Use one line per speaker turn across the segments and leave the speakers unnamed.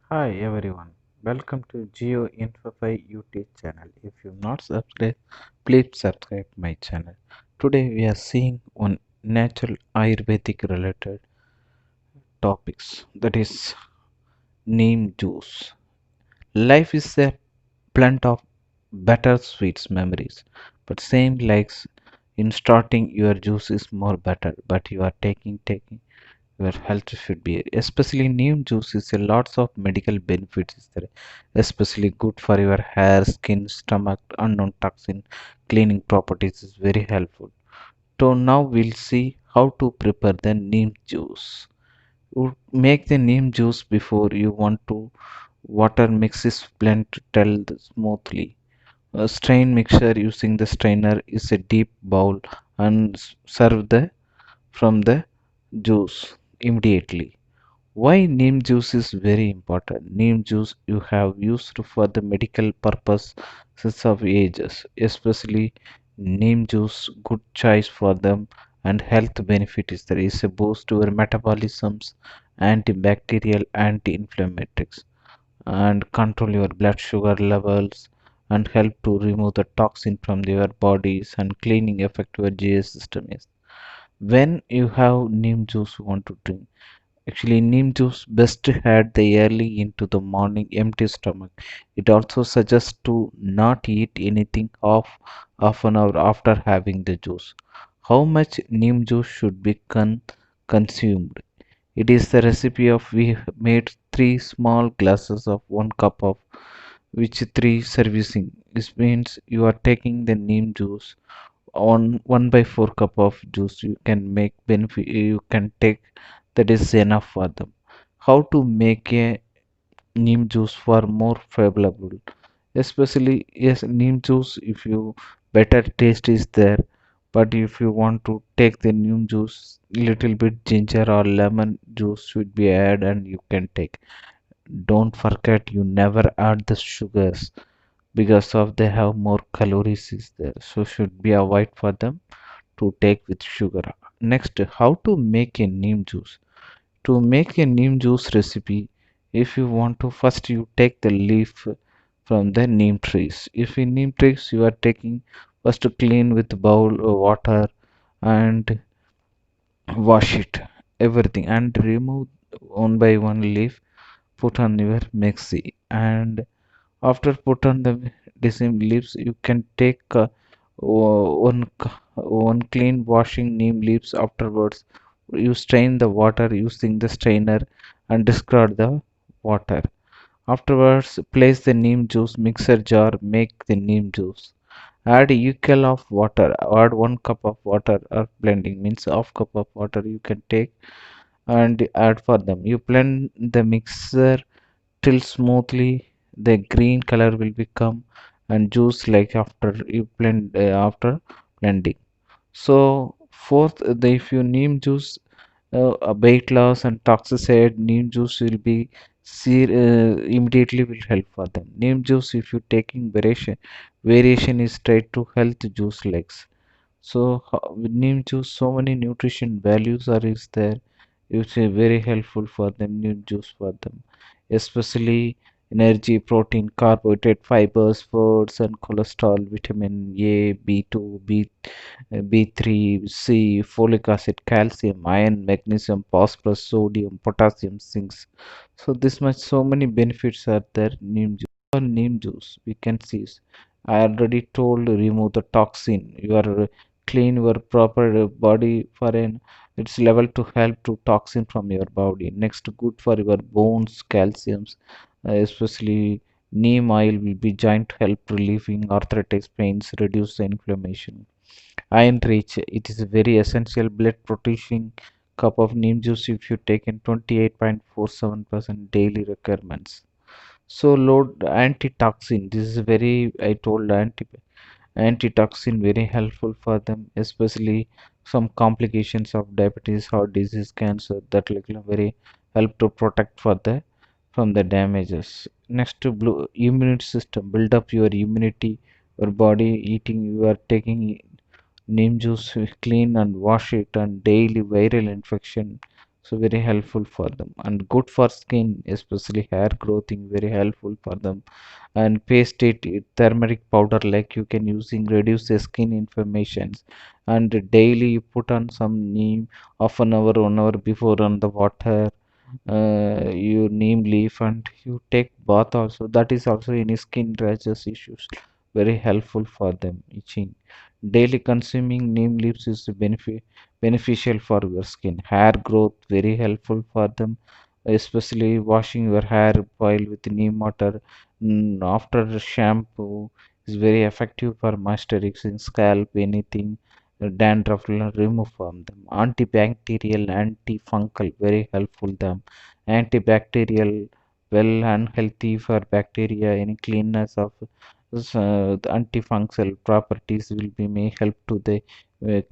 Hi everyone, welcome to Geo Infofy YouTube channel. If you've not subscribed, please subscribe my channel. Today we are seeing on natural Ayurvedic related topics, that is Neem Juice. Life is a blend of better sweets memories, but same likes in starting your juice is more better, but you are taking your health should be, especially neem juice is a lots of medical benefits is there, especially good for your hair, skin, stomach, unknown toxin cleaning properties is very helpful. So now we'll see how to prepare the neem juice. You make the neem juice before you want to water mix is blend to tell smoothly. A strain mixture using the strainer is a deep bowl and serve the from the juice immediately. Why neem juice is very important? Neem juice you have used for the medical purpose since of ages, especially neem juice good choice for them and health benefit is there is a boost to your metabolisms, antibacterial, anti-inflammatories and control your blood sugar levels and help to remove the toxin from your bodies and cleaning effect your GI system is. When you have neem juice you want to drink, actually, neem juice best had the early into the morning empty stomach. It also suggests to not eat anything half an hour after having the juice. How much neem juice should be consumed? It is the recipe of we made three small glasses of 1 cup of which three servicing. This means you are taking the neem juice on 1/4 cup of juice you can make benefit you can take, that is enough for them. How to make a neem juice for more favorable, especially yes neem juice if you better taste is there, but if you want to take the neem juice little bit ginger or lemon juice should be added and you can take. Don't forget you never add the sugars because of they have more calories is there, so should be avoid for them to take with sugar. Next, how to make a neem juice. To make a neem juice recipe, if you want to first you take the leaf from the neem trees. If in neem trees you are taking first to clean with bowl of water and wash it everything and remove one by one leaf, put on your mixie and after put on the decim leaves you can take one clean washing neem leaves. Afterwards you strain the water using the strainer and discard the water. Afterwards place the neem juice mixer jar, make the neem juice, add equal of water, add 1 cup of water or blending means half cup of water you can take and add for them. You blend the mixer till smoothly the green color will become and juice like after you blend after blending. So fourth, the if you neem juice a weight loss and toxicity, neem juice will be immediately will help for them. Neem juice if you taking variation is straight to health juice legs. So with neem juice, so many nutrition values are is there. It's very helpful for them. Neem juice for them, especially energy, protein, carbohydrate, fibers, foods, and cholesterol, vitamin A, B2, B3, C, folic acid, calcium, iron, magnesium, phosphorus, sodium, potassium, zinc. So this much, so many benefits are there. Neem juice. For neem juice, we can see. I already told remove the toxin. You are clean your proper body for an its level to help to toxin from your body. Next, good for your bones, calciums, especially neem oil will be giant help relieving arthritis pains, reduce the inflammation. Iron rich, it is a very essential blood protein. Cup of neem juice if you take in 28.47% daily requirements. So load antitoxin. This is very I told antitoxin very helpful for them, especially some complications of diabetes, heart disease, cancer that like very help to protect for the from the damages. Next to blue immune system, build up your immunity, your body eating. You are taking neem juice, clean and wash it, and daily viral infection. so very helpful for them, and good for skin, especially hair growthing, very helpful for them. And paste it turmeric powder, like you can using reduce the skin inflammations. And daily you put on some neem, half an hour 1 hour before on the water, you neem leaf, and you take bath also. That is also any skin rashes issues, very helpful for them. Itching, daily consuming neem leaves is beneficial for your skin. Hair growth, very helpful for them, especially washing your hair boil with neem water, after shampoo, is very effective for moisturizing scalp, anything dandruff will remove from them. Antibacterial, antifungal, very helpful them. Antibacterial, well and healthy for bacteria, any cleanness of the antifungal properties will be may help to the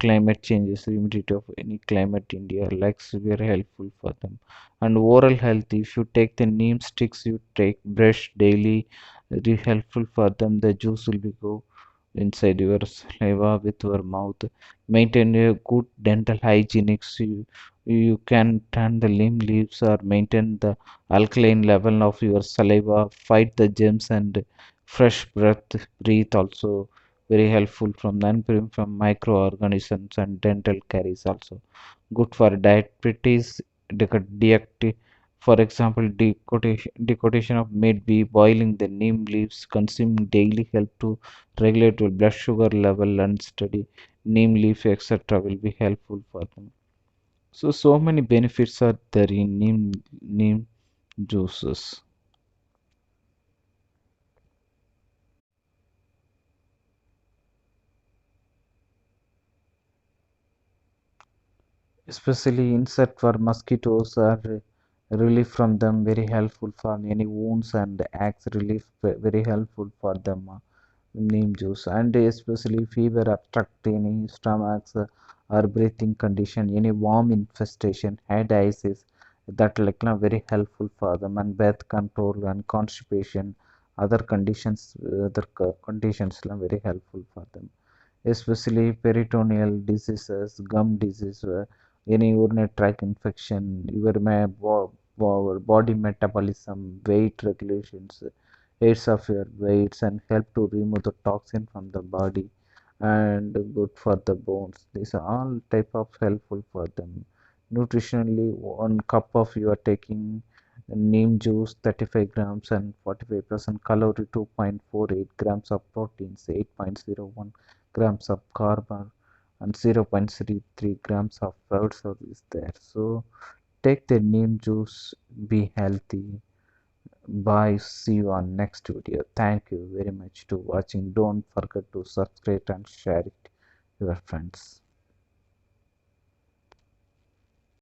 climate changes, immediate of any climate India, like very helpful for them. And oral health, if you take the neem sticks, you take brush daily, very helpful for them. The juice will be go inside your saliva with your mouth. Maintain a good dental hygienics. You can turn the neem leaves or maintain the alkaline level of your saliva, fight the germs, and fresh breathe also, very helpful from non from microorganisms. And dental caries also good for diabetes. Deacti, for example, decoction of may be boiling the neem leaves, consuming daily help to regulate your blood sugar level, and study neem leaf etc will be helpful for them. So many benefits are there in neem juices. Especially insect for mosquitoes are relief from them, very helpful for any wounds, and acts relief, very helpful for them. Neem juice, and especially fever, obstruct any stomachs, or breathing condition, any worm infestation, head disease, that like very helpful for them. And breath control and constipation, other conditions, conditions very helpful for them, especially peritoneal diseases, gum disease, any urinary tract infection, your body metabolism, weight regulations, aids of your weights, and help to remove the toxin from the body, and good for the bones. These are all type of helpful for them. Nutritionally, 1 cup of you are taking neem juice, 35 grams and 45% calorie, 2.48 grams of proteins, 8.01 grams of carbon, and 0.33 grams of fiber is there. So take the neem juice, be healthy. Bye, see you on next video. Thank you very much to watching. Don't forget to subscribe and share it with your friends.